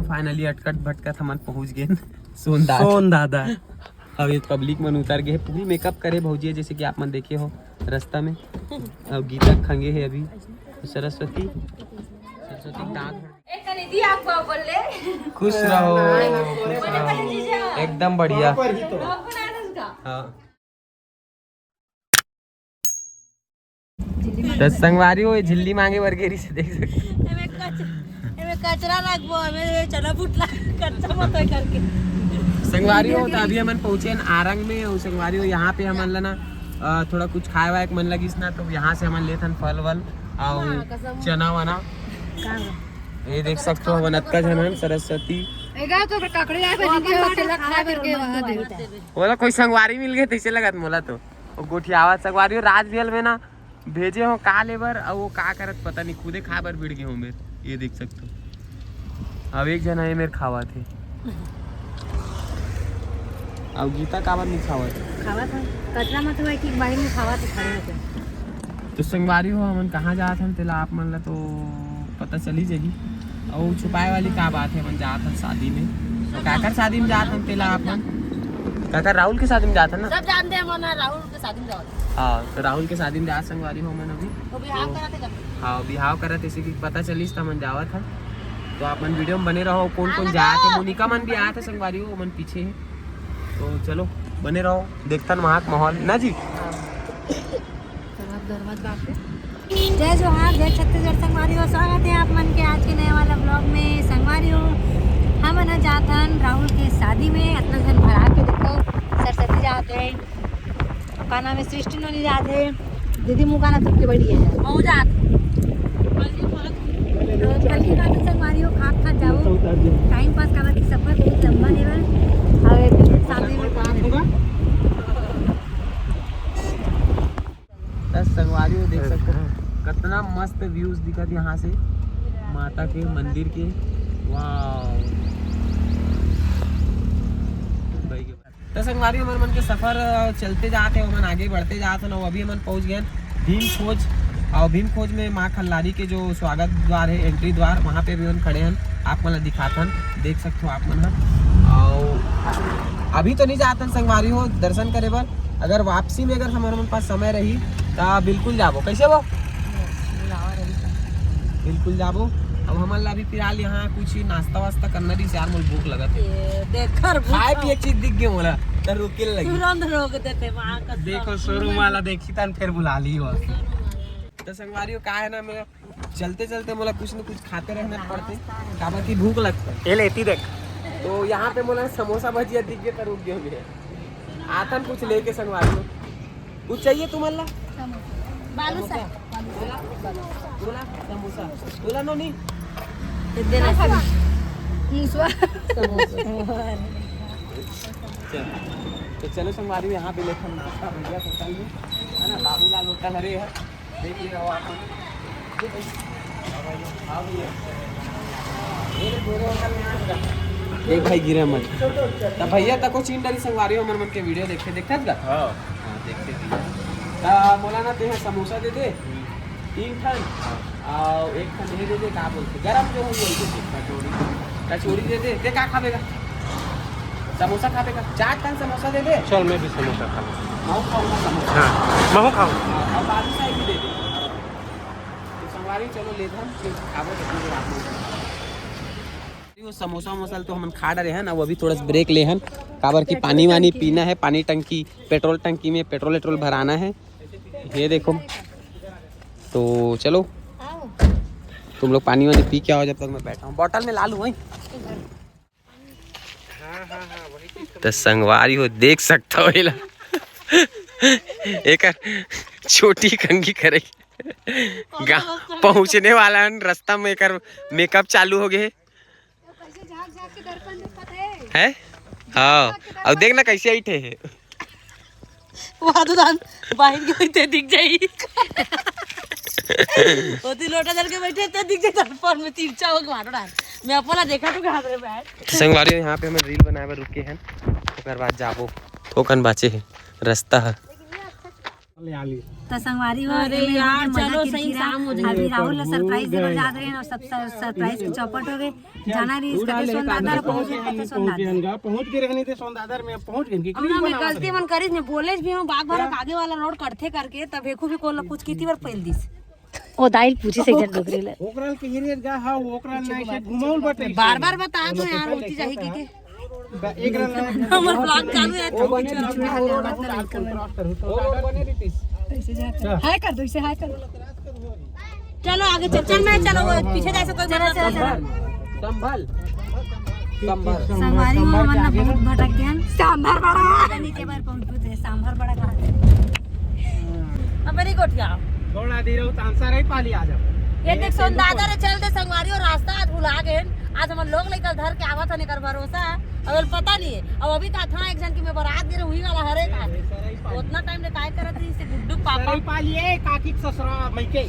Finally अटकट भटकट हमन पहुंच गए सोन दादा। अब ये पब्लिक मन उतर गए, पूरी मेकअप करे भौजी जैसे कि आप मन देखे हो रास्ता में। अब गीता खंगे है अभी, सरस्वती खुश रहो एकदम बढ़िया। तो संगवारी हो झिल्ली मांगे वर्गेरी से देख सकते कचरा लगबो हमें चना फुटला कच्चा मत करके संगवारी हो। तो अभी हमन पहुंचे आरंग में और संगवारी हो यहाँ पे हमन ला थोड़ा कुछ खाए वाए मन लगिस ना, तो यहाँ से हमन लेथन फल वल और चना वना। ये देख सकते हो वनत्का जनन सरस्वती बोला कोई संगवारी मिल गए तैसे लगत मोला तो गोठियावा संगवारी राज भेल में ना भेजे हो का लेबर और वो का करत पता नहीं, खुदे खा बर भिड़ गए हो मेरे। ये देख सकते हो अब एक जना है मेरे खावा थे अब गीता काबर नहीं खावा था कचरा मत हुआ कि बाहर में खावा थे खड़े होते। तो संगवारी हो हमन कहाँ जात हन तेला आप मन ला तो पता चली जाएगी। और छुपाए वाली का बात है, मन जात हन शादी में, तो काकर शादी में जात हन तेला आप मन काकर राहुल के शादी में जात हन ना, सब जानते हैं मन राहुल के शादी में जात। हाँ तो राहुल के शादी में जात संगवारी हो मन अभी वो बिहाव करते कर। हाँ बिहाव करत ऐसे कि पता चलिस त मन जावत हन। तो आप मन वीडियो में बने रहो, कौन कौन जात है। मोनिका मन भी आए थे संगवारी हो मन पीछे है, तो चलो बने रहो देखतन वहाँ का माहौल ना जी। जय जोहार जय छत्तीसगढ़ संगवारी हो, स्वागत है आप मन के आज के नए वाला ब्लॉग में। संगवारी हो हम ना जातन राहुल के शादी में, इतना जन भरा के देखो सरस्वती जाते हैं, का नाम है सृष्टि नोनी जाते हैं, दीदी मुकाना सबके बड़ी है और जात कल की बात संगवारी हो खात खात जाओ टाइम पास का बाकी सफर बहुत लंबा लेवल और शादी में संगवारी हो देख सकते हो कितना मस्त व्यूज दिखत यहाँ से माता के मंदिर के। वाह तो संगवारी हमारे मन के सफर चलते जाते हैं, मन आगे बढ़ते जाते हैं। अभी हम पहुँच गए भीम खोज, और भीम खोज में माँ खल्लारी के जो स्वागत द्वार है, एंट्री द्वार, वहाँ पे भी हम खड़े हैं। आप मन दिखातन देख सकते हो आप मन। और अभी तो नहीं जातन संगवारी हो दर्शन करे बर, अगर वापसी में अगर हमारे पास समय रही तो बिल्कुल जाबो। कैसे वो बिल्कुल जाबो। अब हमन ला भी फिलहाल यहाँ कुछ नाश्ता वास्ता करना रही, यार मोल भूख लगत है, देखकर खाए पिए चीज दिख गए मोला तो रुके लगी। तुरंत रोक देते वहां का देखो शोरूम वाला देखी तन फिर बुला ली हो। तो संगवारी का है ना, मेरा चलते चलते मोला कुछ न कुछ खाते रहना पड़ते, काबर की भूख लगता है। ये लेती देख तो यहाँ पे मोला समोसा भजिया दिख गए तो रुक गए आतन कुछ लेके। संगवारी कुछ चाहिए तुम्हारा बालू सा बोला समोसा बोला नो नहीं तो चलो संगवारी में यहाँ पे लेकर नाश्ता भैया होटल में है ना, बाबूलाल होटल हरे है, देख लिया हो आप। एक भाई गिरे मत तब भैया तक चीन डरी संगवारी हो मन के वीडियो देखते देखते देखते मौलाना ते समोसा दे दे 3 ठन और 1 ठन दे दे का बोलते गरम जो हो कचौड़ी दे दे का खाएगा समोसा खाएगा 4 ठन समोसा दे दे। चल मैं भी समोसा खाऊंगा, मैं खाऊंगा समोसा। हां मैं खाऊंगा और बालू शाही भी दे दे। तो संगवारी चलो ले हम खाबो तो आप वो समोसा मसाल तो हम खा डरे हैं ना, वो अभी थोड़ा सा ब्रेक ले हैं काबर की पानी वानी पीना है, पानी टंकी पेट्रोल टंकी में पेट्रोल भराना है। ये देखो तो चलो तुम लोग पानी वानी पी के आओ, जब तक मैं बैठा हूँ बॉटल में ला लूँ। तो संगवारी हो देख सकता हो एक छोटी कंगी करे पहुँचने वाला रास्ता में एक मेकअप चालू हो गए है। हाँ अब देख ना कैसे ऐठे है बाहर के दिख जाई ओती लोटा दल के बैठे तो दिख जाता पर में 3 चावल मारो डाल मैं अपना देखा तो हाथ रे बैठ। संगवारी यहाँ पे हमें रील बनाए रुके हैं, ओकर बाद जाबो थोकन बाचे है रास्ता है। तो संगवारी हो अरे यार, चलो सही शाम हो जाएगी। अभी राहुल ने सरप्राइज देना जा रहे हैं और सब सरप्राइज की चौपट हो गए जाना रही इसका तो सोनदादर पहुंच गए सोनदादर पहुंच गए रहने थे सोनदादर में पहुंच गए हमरा में गलती मन करिस ने बोले भी हम बाग भरक आगे वाला रोड करथे करके तब एकू भी कोला पूछ कीती बार पहल दिस ओ दाइल पूछी से जन डोगरी ले ओकराल के एरिया जा हां ओकराल नहीं से घुमाउल बटे बार-बार बता तो यार होती जाही के एक रन हमर ब्लॉग चालू है तो हाय कर दो इसे हाय कर चलो आगे चल मैं चलो पीछे जा से कोई संभल संभल संगवारी हो हमन बहुत भटक गए सांभर बड़ा नीचे बार पहुंच गए सांभर बड़ा कहां है अब मेरी कोठिया थोड़ा देर हो तांसा रही पाली आ जाओ ये देख सोनदादा रे चल दे संगवारी और रास्ता आज भुला गए आज हम लोग लेकर धर के आवत हने कर भरोसा अब पता नहीं है अब अभी का था एक जन की मैं बारात गिरे हुई वाला हरे का उतना टाइम ले काय करत रही से गुड्डू पापा रही पाली ए काकी ससुरा मैके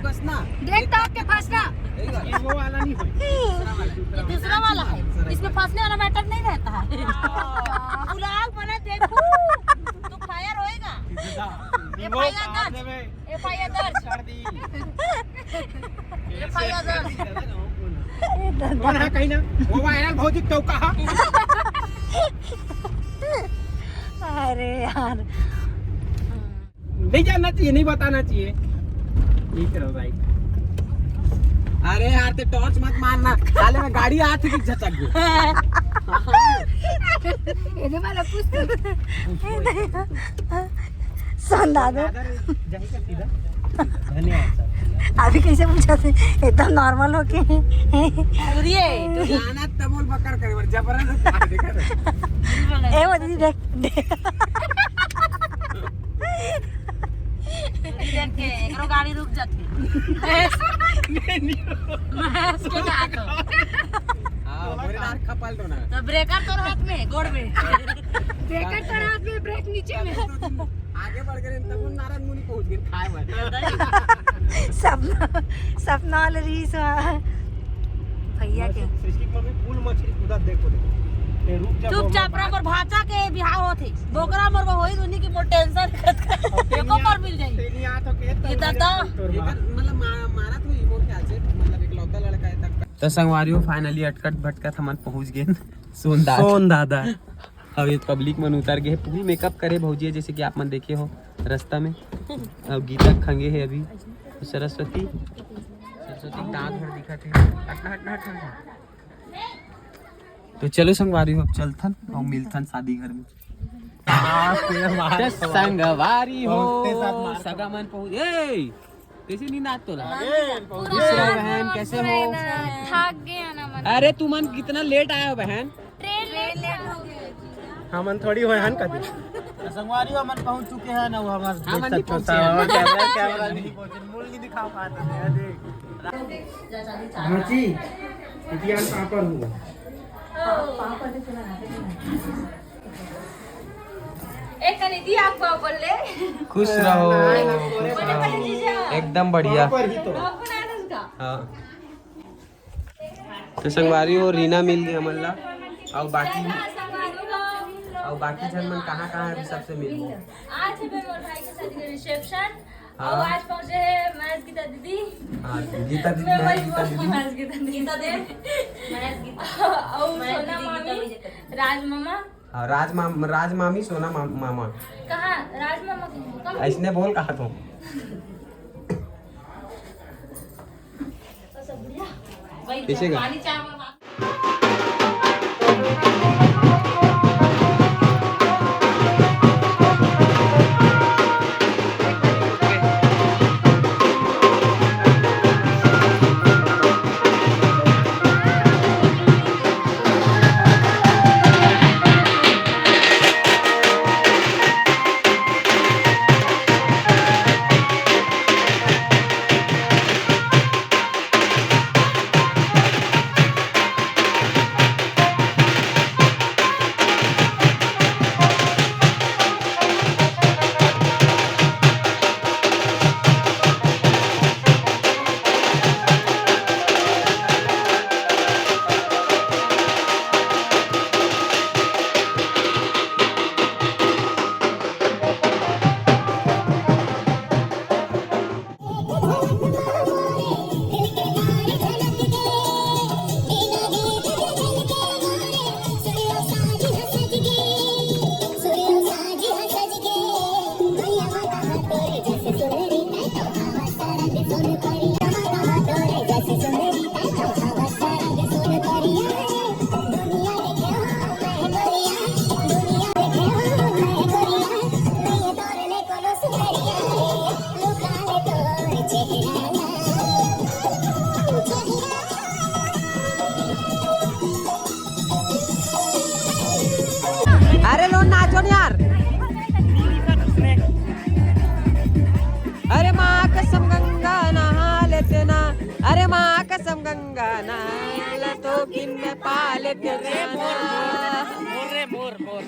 बस ना देखता हूं के फंसना ये वो वाला नहीं होई ये दूसरा वाला है इसमें फंसने वाला मैटर नहीं रहता है गुलाब बना देखो तो फायर होएगा एफआईआर दर्ज एफआईआर दर्ज कौन है कहीं ना वो वायरल भौजी तो कहा अरे यार नहीं जानना चाहिए नहीं बताना चाहिए ठीक रहो भाई अरे यार ते टॉर्च मत मारना साले में गाड़ी आती थी झटक गई ये वाला पूछ सोनदादर जाही का सीधा धन्यवाद सर अभी कैसे पूछा थे एकदम नॉर्मल हो के सूर्य जाना तमोल बकर करे वर जबरदस्त मार दे कर ए वो दीदी देख देख के एकरो गाड़ी रुक जाती भैंस के काटो हां बोरेदार खपल दो ना तो ब्रेकर तोर हाथ में गोड़ में ब्रेकर तो हाथ में ब्रेक नीचे में आगे बढ़ गए तब नारायण मुनि पहुंच गए खाए में सपना वाले रीस भैया के सिस्टिक में भी फूल मछली खुदा देखो ये रुक जा चुपचाप रह पर भाचा के बियाह होथे बोकरा मरवा होई दुनी की मोर टेंशन एको पर मिल जाई तेरी आ तो के ये दादा मतलब मारा तो इमो क्या से मतलब इकलौता लड़का है तक तो संगवारियों फाइनली अटकट भटकट हम पहुंच गए सोनदादा अब ये पब्लिक मन उतर गए पूरी मेकअप करे भौजी जैसे कि आप मन देखे हो रास्ता में अब गीता खंगे है अभी सरस्वती दांत भर दिखा थे हटना तो चलो संगवारी हो अब चलथन और मिलथन शादी घर में संगवारी हो सगा मन पहुंच ए कैसे नींद आत तोला बहन कैसे हो थक गया ना मन अरे तू मन कितना लेट आया हो बहन ट्रेन लेट हो गई हमन थोड़ी होय हन कदी संगवारी हमन पहुंच चुके हैं ना वो हमार हमन नहीं पहुंचे कैमरा नहीं पहुंचे मूल नहीं दिखा पाते हैं देख हां जी इतिहास पापड़ हुआ एक कनीति आपको बोले खुश रहो एकदम बढ़िया हाँ तो संगवारी और रीना मिल गई हमला और बाकी जन मन कहाँ है सबसे मिल गए आज है मेरे भाई के शादी का रिसेप्शन हाँ। और आज पहुंचे हैं महेश गीता दीदी हाँ गीता दीदी महेश गीता दीदी और सोना मामी राज मामा हाँ राज मामी सोना मामा कहाँ राज मामा कहाँ ऐसने बोल कहा तो कैसे गा पानी चावल अरे लो नाचो न यार। अरे माँ कसम गंगा नहा लेते ना, अरे माँ कसम गंगा नहा ले तो किन में पा लेते ना। मोर रे मोर मोर